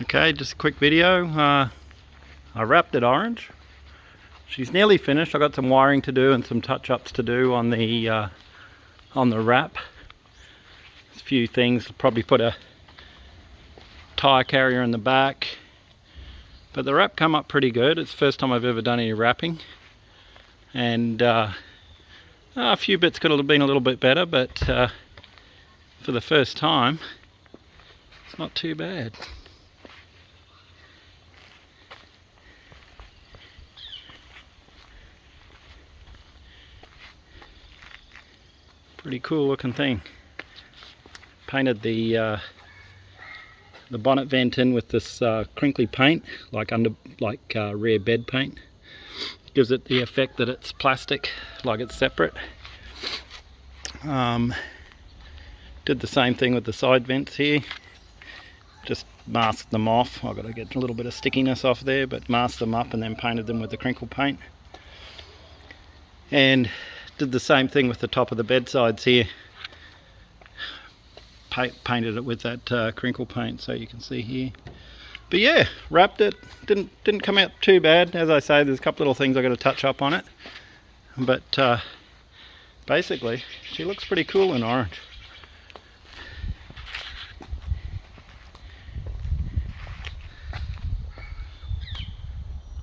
Okay, just a quick video. I wrapped it orange. She's nearly finished. I've got some wiring to do and some touch-ups to do on the wrap. There's a few things. I'll probably put a tire carrier in the back. But the wrap come up pretty good. It's the first time I've ever done any wrapping. And a few bits could have been a little bit better, but for the first time, it's not too bad. Pretty cool looking thing. Painted the bonnet vent in with this crinkly paint, like rear bed paint. Gives it the effect that it's plastic, like it's separate. Did the same thing with the side vents here. Just masked them off. I've got to get a little bit of stickiness off there, but masked them up and then painted them with the crinkle paint. And did the same thing with the top of the bedsides here. Painted it with that crinkle paint, so you can see here. But yeah, wrapped it. Didn't come out too bad. As I say, there's a couple little things I got to touch up on it. But basically, she looks pretty cool in orange.